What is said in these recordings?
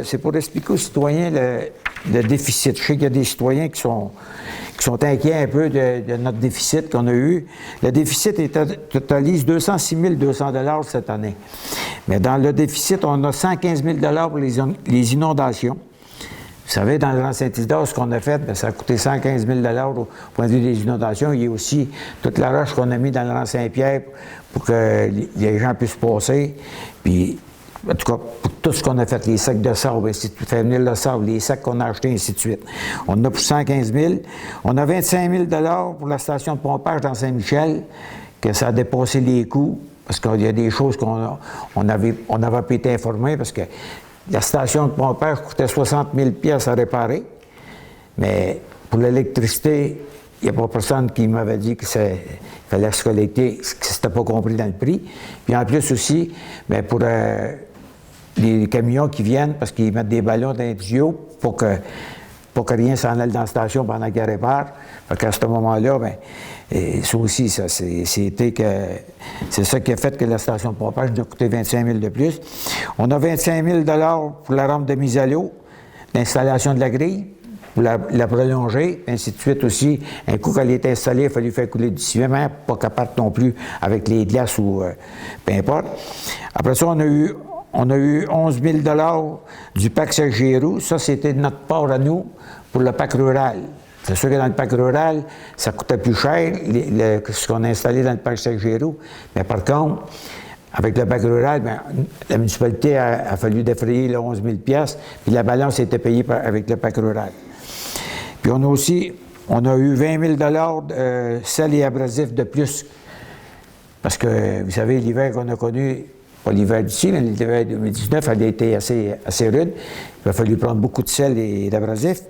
c'est pour expliquer aux citoyens le déficit. Je sais qu'il y a des citoyens qui sont inquiets un peu de notre déficit qu'on a eu. Le déficit totalise 206 200 $ cette année. Mais dans le déficit, on a 115 000 $ pour les inondations. Vous savez, dans le Grand Saint-Isidore, ce qu'on a fait, bien, ça a coûté 115 000 $ au point de vue des inondations. Il y a aussi toute la roche qu'on a mis dans le Grand Saint-Pierre pour que les gens puissent passer. Puis, en tout cas, pour tout ce qu'on a fait, les sacs de sable, ainsi de suite, faire venir le sable, les sacs qu'on a achetés, ainsi de suite. On en a pour 115 000. On a 25 000 $ pour la station de pompage dans Saint-Michel, que ça a dépassé les coûts, parce qu'il y a des choses qu'on n'avait pas été informés, parce que la station de pompage coûtait 60 000 $ à réparer, mais pour l'électricité, il n'y a pas personne qui m'avait dit qu'il fallait se collecter, que c'était pas compris dans le prix. Puis en plus aussi, bien, pour les camions qui viennent, parce qu'ils mettent des ballons dans les tuyaux pour que rien s'en aille dans la station pendant qu'elle répare. Fait qu'à ce moment-là, bien, ça aussi, c'est ça qui a fait que la station de pompage nous a coûté 25 000 $ de plus. On a 25 000 $ pour la rampe de mise à l'eau, l'installation de la grille, pour la prolonger, ainsi de suite aussi. Un coup qu'elle est installée, il a fallu faire couler du ciment, pas capable non plus avec les glaces ou peu importe. Après ça, on a eu 11 000 $ du PAC Saint-Giroux. Ça, c'était notre part à nous pour le PAC rural. C'est sûr que dans le PAC rural, ça coûtait plus cher, ce qu'on a installé dans le PAC Saint-Giroux. Mais par contre, avec le PAC rural, bien, la municipalité a fallu défrayer les 11 000 $, puis la balance a été payée avec le PAC rural. Puis on a eu 20 000 $ de sel et abrasifs de plus. Parce que, vous savez, l'hiver qu'on a connu, pas l'hiver d'ici, mais l'hiver 2019, elle a été assez rude. Il a fallu prendre beaucoup de sel et d'abrasifs.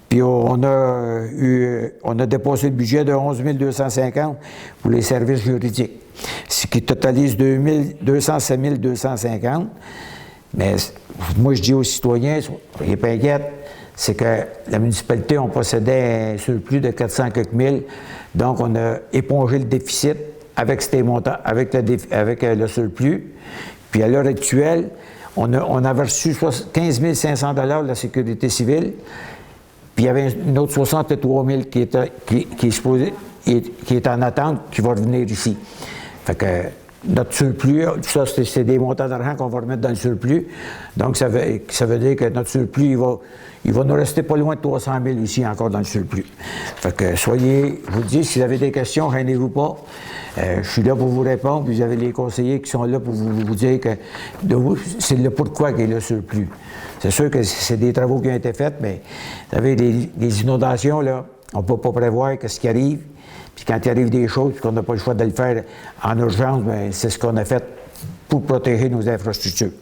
Puis on a dépassé le budget de 11 250 pour les services juridiques, ce qui totalise 207 250. Mais moi, je dis aux citoyens, soyez pas inquiets, c'est que la municipalité, on possédait un surplus de 400 quelques mille. Donc, on a épongé le déficit avec ces montants, avec le surplus. Puis à l'heure actuelle, on avait reçu 15 500 $ de la sécurité civile. Puis il y avait une autre 63 000 qui est en attente, qui va revenir ici. Fait que notre surplus, ça, c'est des montants d'argent qu'on va remettre dans le surplus. Donc, ça veut dire que notre surplus, il va nous rester pas loin de 300 000 ici encore dans le surplus. Fait que je vous dis, si vous avez des questions, gênez-vous pas. Je suis là pour vous répondre. Vous avez les conseillers qui sont là pour vous dire que c'est le pourquoi qu'il y a le surplus. C'est sûr que c'est des travaux qui ont été faits, mais vous savez, les inondations, là, on ne peut pas prévoir ce qui arrive. Puis quand il arrive des choses, qu'on n'a pas le choix de le faire en urgence, bien, c'est ce qu'on a fait pour protéger nos infrastructures.